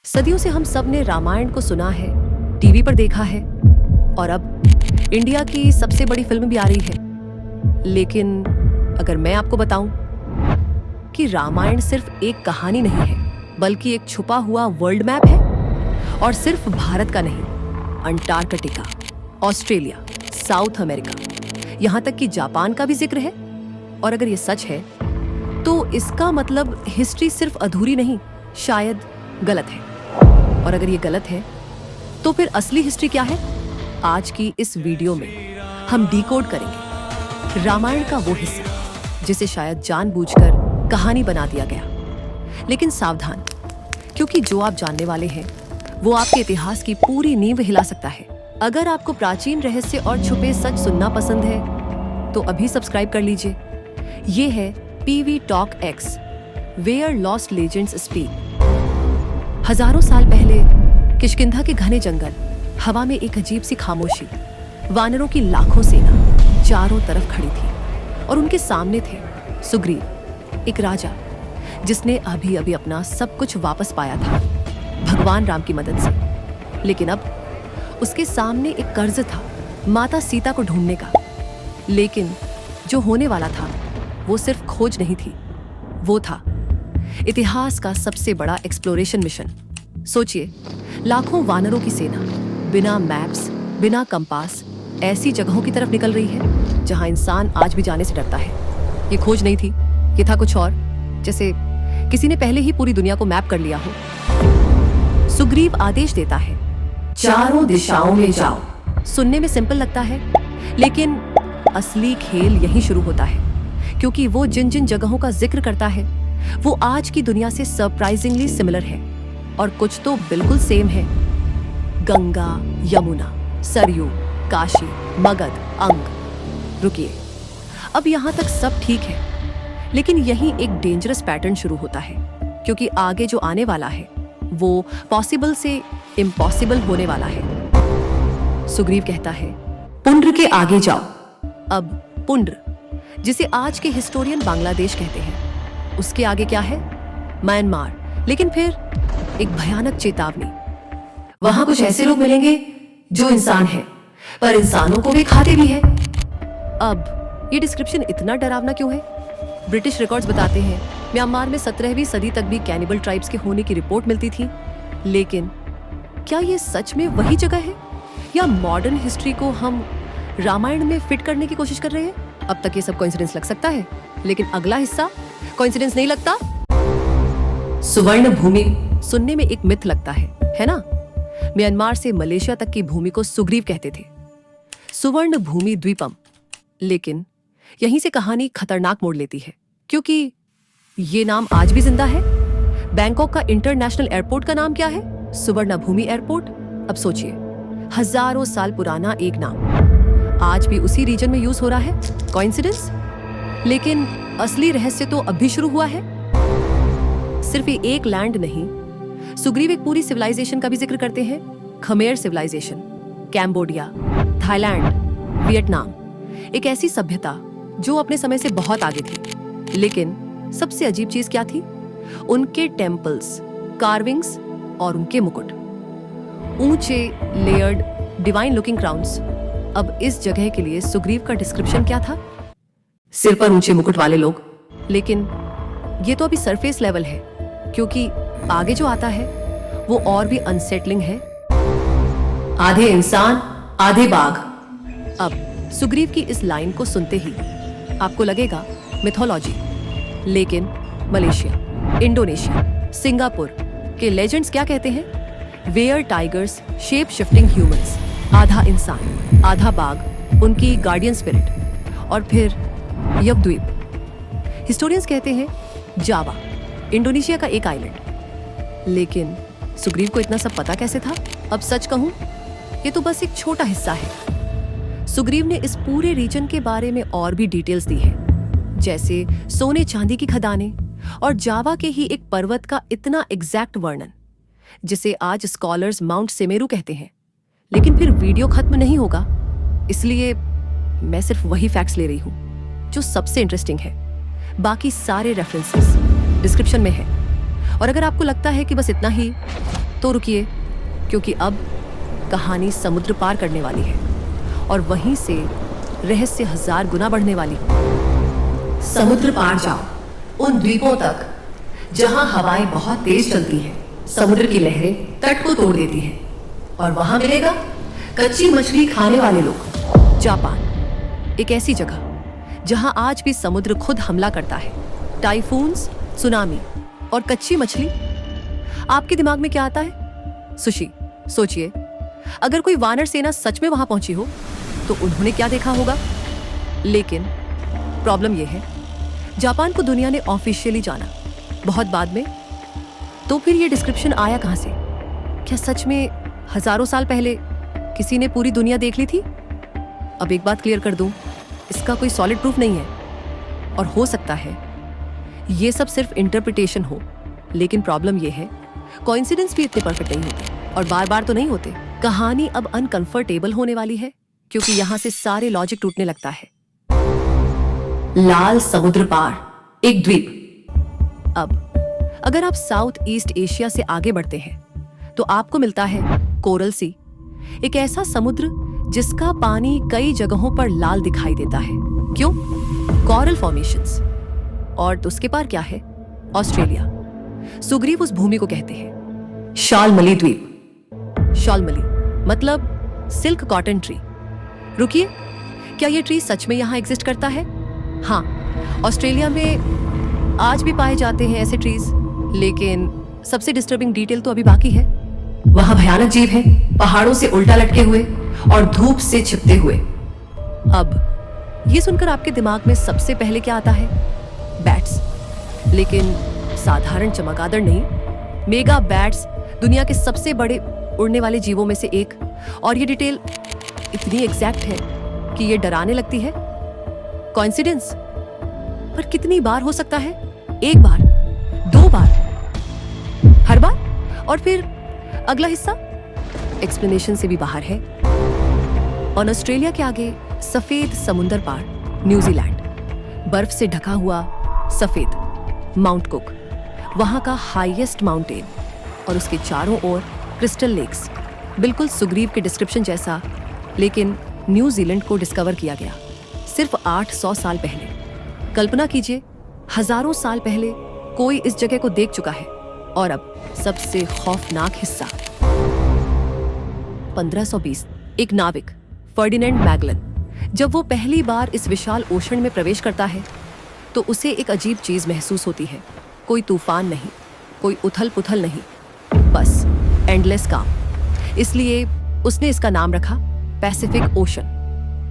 सदियों से हम सब ने रामायण को सुना है, टीवी पर देखा है और अब इंडिया की सबसे बड़ी फिल्म भी आ रही है। लेकिन अगर मैं आपको बताऊं कि रामायण सिर्फ एक कहानी नहीं है, बल्कि एक छुपा हुआ वर्ल्ड मैप है, और सिर्फ भारत का नहीं, अंटार्कटिका, ऑस्ट्रेलिया, साउथ अमेरिका, यहाँ तक कि जापान का भी जिक्र है। और अगर ये सच है तो इसका मतलब हिस्ट्री सिर्फ अधूरी नहीं, शायद गलत है। और अगर ये गलत है तो फिर असली हिस्ट्री क्या है? आज की इस वीडियो में हम डिकोड करेंगे रामायण का वो हिस्सा जिसे शायद जानबूझकर कहानी बना दिया गया। लेकिन सावधान, क्योंकि जो आप जानने वाले हैं वो आपके इतिहास की पूरी नींव हिला सकता है। अगर आपको प्राचीन रहस्य और छुपे सच सुनना पसंद है तो अभी सब्सक्राइब कर लीजिए। ये है PV talk x, where lost legends speak. हजारों साल पहले किष्किंधा के घने जंगल, हवा में एक अजीब सी खामोशी, वानरों की लाखों सेना चारों तरफ खड़ी थी और उनके सामने थे सुग्रीव, एक राजा जिसने अभी अभी अपना सब कुछ वापस पाया था भगवान राम की मदद से। लेकिन अब उसके सामने एक कर्ज था, माता सीता को ढूंढने का। लेकिन जो होने वाला था वो सिर्फ खोज नहीं थी, वो था इतिहास का सबसे बड़ा एक्सप्लोरेशन मिशन। सोचिए, लाखों वानरों की सेना बिना मैप्स, बिना कंपास ऐसी जगहों की तरफ निकल रही है जहां इंसान आज भी जाने से डरता है। ये खोज नहीं थी, ये था कुछ और, जैसे किसी ने पहले ही पूरी दुनिया को मैप कर लिया हो। सुग्रीव आदेश देता है, चारों दिशाओं में जाओ। सुनने में सिंपल लगता है, लेकिन असली खेल यहीं शुरू होता है, क्योंकि वो जिन जिन जगहों का जिक्र करता है वो आज की दुनिया से सरप्राइजिंगली सिमिलर है, और कुछ तो बिल्कुल सेम है। गंगा, यमुना, सरयू, काशी, मगध, अंग। रुकिए, अब यहां तक सब ठीक है, लेकिन यहीं एक डेंजरस पैटर्न शुरू होता है, क्योंकि आगे जो आने वाला है वो पॉसिबल से इम्पॉसिबल होने वाला है। सुग्रीव कहता है, पुंड्र के आगे जाओ। अब पुंड्र, जिसे आज के हिस्टोरियन बांग्लादेश कहते हैं, उसके आगे क्या है? म्यांमार। लेकिन फिर एक भयानक चेतावनी, वहां कुछ ऐसे लोग मिलेंगे जो इंसान हैं, पर इंसानों को भी खाते भी हैं। अब ये डिस्क्रिप्शन इतना डरावना क्यों है? ब्रिटिश रिकॉर्ड्स बताते हैं म्यांमार में 17वीं सदी तक भी कैनिबल ट्राइब्स के होने की रिपोर्ट मिलती थी। लेकिन क्या ये सच में वही जगह है, या मॉडर्न हिस्ट्री को हम रामायण में फिट करने की कोशिश कर रहे हैं? अब तक ये सब कोइंसिडेंस लग सकता है, लेकिन अगला हिस्सा कोइंसिडेंस नहीं लगता। सुवर्ण भूमि सुनने में एक मिथ लगता है ना? म्यांमार से मलेशिया तक की भूमि को सुग्रीव कहते थे, सुवर्ण भूमि द्वीपम। लेकिन यहीं से कहानी खतरनाक मोड़ लेती है, क्योंकि ये नाम आज भी जिंदा है। बैंकॉक का इंटरनेशनल एयरपोर्ट का नाम क्या है? सुवर्ण भूमि एयरपोर्ट। अब सोचिए, हजारों साल पुराना एक नाम आज भी उसी रीजन में यूज हो रहा है। कोइंसिडेंस? लेकिन असली रहस्य तो अब भी शुरू हुआ है। सिर्फ एक लैंड नहीं, सुग्रीव एक पूरी सिविलाइजेशन का भी जिक्र करते हैं। Khmer civilization, Cambodia, Thailand, Vietnam, एक ऐसी सभ्यता जो अपने समय से बहुत आगे थी। लेकिन सबसे अजीब चीज क्या थी? उनके टेम्पल्स, कार्विंग्स और उनके मुकुट, ऊंचे, लेयर्ड, डिवाइन लुकिंग क्राउन्स। अब इस जगह के लिए सुग्रीव का डिस्क्रिप्शन क्या था? सिर पर ऊंचे मुकुट वाले लोग। लेकिन ये तो अभी सरफेस लेवल है, क्योंकि आगे जो आता है वो और भी अनसेटलिंग है। आधे इंसान, आधे बाघ। अब सुग्रीव की इस लाइन को सुनते ही आपको लगेगा मिथोलॉजी, लेकिन मलेशिया, इंडोनेशिया, सिंगापुर के लेजेंड्स क्या कहते हैं? Weretigers shape shifting humans. आधा इंसान, आधा बाघ, उनकी गार्डियन स्पिरिट। और फिर यवद्वीप, हिस्टोरियंस कहते हैं जावा, इंडोनेशिया का एक आइलैंड। लेकिन सुग्रीव को इतना सब पता कैसे था? अब सच कहूं, ये तो बस एक छोटा हिस्सा है। सुग्रीव ने इस पूरे रीजन के बारे में और भी डिटेल्स दी है, जैसे सोने चांदी की खदानें और जावा के ही एक पर्वत का इतना एग्जैक्ट वर्णन, जिसे आज स्कॉलर्स माउंट सेमेरू कहते हैं। लेकिन फिर वीडियो खत्म नहीं होगा, इसलिए मैं सिर्फ वही फैक्ट्स ले रही हूं जो सबसे इंटरेस्टिंग है। बाकी सारे रेफरेंसेस डिस्क्रिप्शन में है। और अगर आपको लगता है कि बस इतना ही, तो रुकिए, क्योंकि अब कहानी समुद्र पार करने वाली है और वहीं से रहस्य 1000 गुना बढ़ने वाली। समुद्र पार जाओ उन द्वीपों तक जहां हवाएं बहुत तेज चलती हैं, समुद्र की लहरें तट को तोड़ देती हैं, और वहां मिलेगा कच्ची मछली खाने वाले लोग। जापान, एक ऐसी जगह जहां आज भी समुद्र खुद हमला करता है। टाइफून्स, सुनामी और कच्ची मछली। आपके दिमाग में क्या आता है? सुशी। सोचिए, अगर कोई वानर सेना सच में वहां पहुंची हो तो उन्होंने क्या देखा होगा। लेकिन प्रॉब्लम यह है, जापान को दुनिया ने ऑफिशियली जाना बहुत बाद में। तो फिर ये डिस्क्रिप्शन आया कहां से? क्या सच में हजारों साल पहले किसी ने पूरी दुनिया देख ली थी? अब एक बात क्लियर कर दूं, इसका कोई सॉलिड प्रूफ नहीं है, और हो सकता है ये सब सिर्फ इंटरप्रिटेशन हो। लेकिन प्रॉब्लम ये है, कोइंसिडेंस भी इतने परफेक्ट नहीं होते और बार बार तो नहीं होते। कहानी अब अनकंफर्टेबल होने वाली है, क्योंकि यहां से सारे लॉजिक टूटने लगता है। लाल समुद्र पार, एक द्वीप। अब अगर आप साउथ ईस्ट एशिया से आगे बढ़ते हैं तो आपको मिलता है कोरल सी, एक ऐसा समुद्र जिसका पानी कई जगहों पर लाल दिखाई देता है। क्यों? Coral formations. और उसके पार क्या है? ऑस्ट्रेलिया। सुग्रीव उस भूमि को कहते हैं शालमली द्वीप। शालमली मतलब सिल्क कॉटन ट्री। रुकिए, क्या ये ट्री सच में यहां एग्जिस्ट करता है? हाँ, ऑस्ट्रेलिया में आज भी पाए जाते हैं ऐसे ट्रीज। लेकिन सबसे डिस्टर्बिंग डिटेल तो अभी बाकी है। वहां भयानक जीव हैं, पहाड़ों से उल्टा लटके हुए और धूप से छिपते हुए। अब ये सुनकर आपके दिमाग में सबसे पहले क्या आता है? बैट्स। लेकिन साधारण चमगादड़ नहीं, मेगा बैट्स, दुनिया के सबसे बड़े उड़ने वाले जीवों में से एक। और ये डिटेल इतनी एग्जैक्ट है कि ये डराने लगती है। कोइंसिडेंस? पर कितनी बार हो सकता है? एक बार, 2 बार, हर बार? और फिर अगला हिस्सा एक्सप्लेनेशन से भी बाहर है। और ऑस्ट्रेलिया के आगे सफेद समुंदर पार न्यूजीलैंड, बर्फ से ढका हुआ सफेद माउंट कुक, वहां का हाईएस्ट माउंटेन, और उसके चारों ओर क्रिस्टल लेक्स। बिल्कुल सुग्रीव के डिस्क्रिप्शन जैसा, लेकिन न्यूजीलैंड को डिस्कवर किया गया सिर्फ 800 साल पहले। कल्पना कीजिए, हजारों साल पहले कोई इस जगह को देख चुका है। और अब सबसे खौफनाक हिस्सा। 1520 एक नाविक फर्डिनेंड मैगलन, जब वो पहली बार इस विशाल ओशन में प्रवेश करता है तो उसे एक अजीब चीज महसूस होती है। कोई तूफान नहीं, कोई उथल पुथल नहीं, बस एंडलेस काम। इसलिए उसने इसका नाम रखा पैसिफिक ओशन।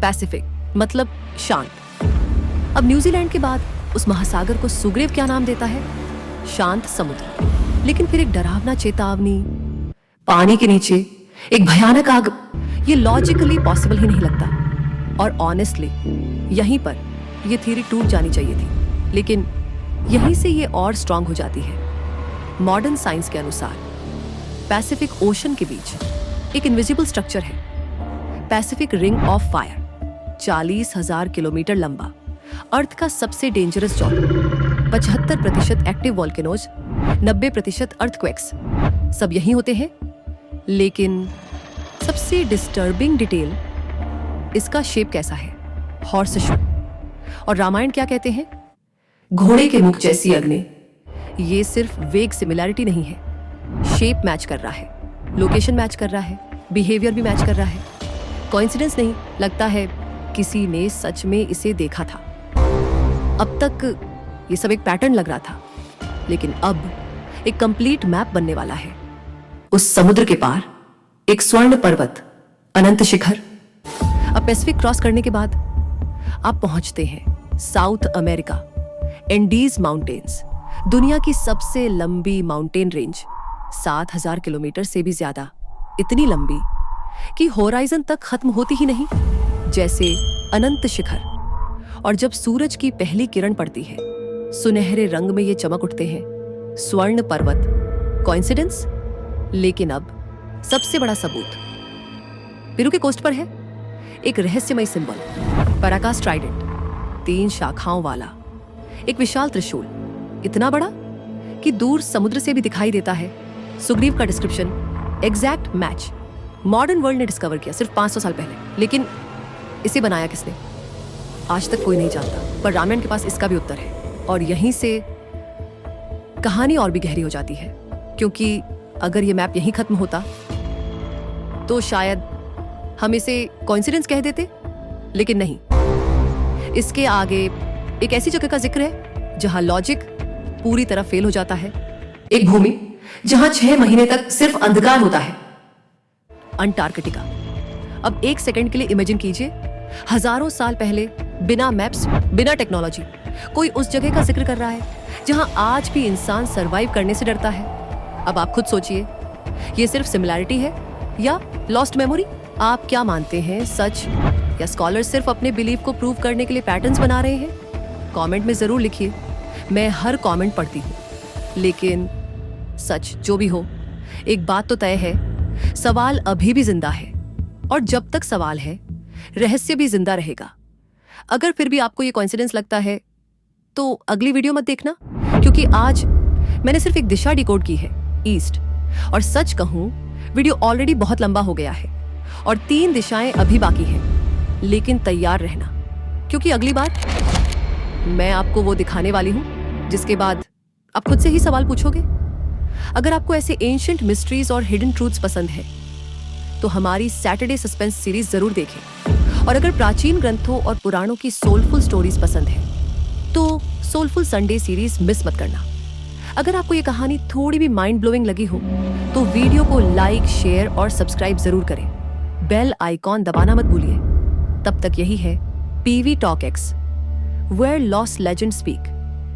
पैसिफिक मतलब शांत। अब न्यूजीलैंड के बाद उस महासागर को सुग्रीव क्या नाम देता है? शांत समुद्र। लेकिन फिर एक डरावना चेतावनी, पानी के नीचे एक भयानक आग, ये लॉजिकली पॉसिबल ही नहीं लगता। और ऑनेस्टली यहीं पर ये थ्योरी टूट जानी चाहिए थी, लेकिन यहीं से ये और स्ट्रांग हो जाती है। मॉडर्न साइंस के अनुसार पैसिफिक ओशन के बीच एक इनविजिबल स्ट्रक्चर है, Pacific ring of fire. 40,000 kilometre लंबा, अर्थ का सबसे dangerous zone. 75% active volcanoes, 90% earthquakes, सब यहीं होते हैं। लेकिन सबसे डिस्टर्बिंग डिटेल, इसका शेप कैसा है? Horse shoe. और रामायण क्या कहते हैं? घोड़े के मुख जैसी अग्नि। ये सिर्फ वेग सिमिलैरिटी नहीं है, शेप मैच कर रहा है, लोकेशन मैच कर रहा है, बिहेवियर भी मैच कर रहा है। कोइंसिडेंस नहीं, लगता है किसी ने सच में इसे देखा था। अब तक ये सब एक पैटर्न लग रहा था, लेकिन अब एक कंप्लीट मैप बनने वाला है। उस समुद्र के पार एक स्वर्ण पर्वत, अनंत शिखर। अब पैसिफिक क्रॉस करने के बाद आप पहुंचते हैं साउथ अमेरिका, एंडीज माउंटेन्स, दुनिया की सबसे लंबी माउंटेन रेंज, 7,000 किलोमीटर से भी ज्यादा। इतनी लंबी कि होराइजन तक खत्म होती ही नहीं, जैसे अनंत शिखर। और जब सूरज की पहली किरण पड़ती है, सुनहरे रंग में ये चमक उठते हैं, स्वर्ण पर्वत। कोइंसिडेंस? लेकिन अब सबसे बड़ा सबूत पेरू के कोस्ट पर है, एक रहस्यमय सिंबल, पैराकास ट्राइडेंट, 3 शाखाओं वाला एक विशाल त्रिशूल, इतना बड़ा कि दूर समुद्र से भी दिखाई देता है। सुग्रीव का description exact match modern world ने डिस्कवर किया सिर्फ 500 साल पहले। लेकिन इसे बनाया किसने, आज तक कोई नहीं जानता। पर रामायण के पास इसका भी उत्तर है, और यहीं से कहानी और भी गहरी हो जाती है। क्योंकि अगर ये मैप यहीं खत्म होता तो शायद हम इसे कोइंसिडेंस कह देते, लेकिन नहीं। इसके आगे एक ऐसी जगह का जिक्र है जहां लॉजिक पूरी तरह फेल हो जाता है। एक भूमि जहां 6 महीने तक सिर्फ अंधकार होता है, अंटार्कटिका। अब एक सेकंड के लिए इमेजिन कीजिए, हजारों साल पहले बिना मैप्स, बिना टेक्नोलॉजी कोई उस जगह का जिक्र कर रहा है जहां आज भी इंसान सरवाइव करने से डरता है। अब आप खुद सोचिए, ये सिर्फ सिमिलैरिटी है या लॉस्ट मेमोरी? आप क्या मानते हैं, सच या स्कॉलर्स सिर्फ अपने बिलीफ को प्रूव करने के लिए पैटर्न्स बना रहे हैं? कमेंट में जरूर लिखिए, मैं हर कमेंट पढ़ती हूँ। लेकिन सच जो भी हो, एक बात तो तय है, सवाल अभी भी जिंदा है, और जब तक सवाल है रहस्य भी जिंदा रहेगा। अगर फिर भी आपको ये कोइंसिडेंस लगता है तो अगली वीडियो मत देखना, क्योंकि आज मैंने सिर्फ एक दिशा डिकोड की है, ईस्ट। और सच कहूं, वीडियो ऑलरेडी बहुत लंबा हो गया है और 3 दिशाएं अभी बाकी हैं। लेकिन तैयार रहना, क्योंकि अगली बार मैं आपको वो दिखाने वाली हूं जिसके बाद आप खुद से ही सवाल पूछोगे। अगर आपको ऐसे एंशिएंट मिस्ट्रीज और हिडन ट्रूथ्स पसंद है तो हमारी सैटरडे सस्पेंस सीरीज जरूर देखें। और अगर प्राचीन ग्रंथों और पुराणों की सोलफुल स्टोरीज पसंद है तो सोलफुल संडे सीरीज मिस मत करना। अगर आपको ये कहानी थोड़ी भी माइंड ब्लोइंग लगी हो तो वीडियो को लाइक, शेयर और सब्सक्राइब जरूर करें। बेल आइकॉन दबाना मत भूलिए। तब तक यही है PV Talk X, where lost legends speak।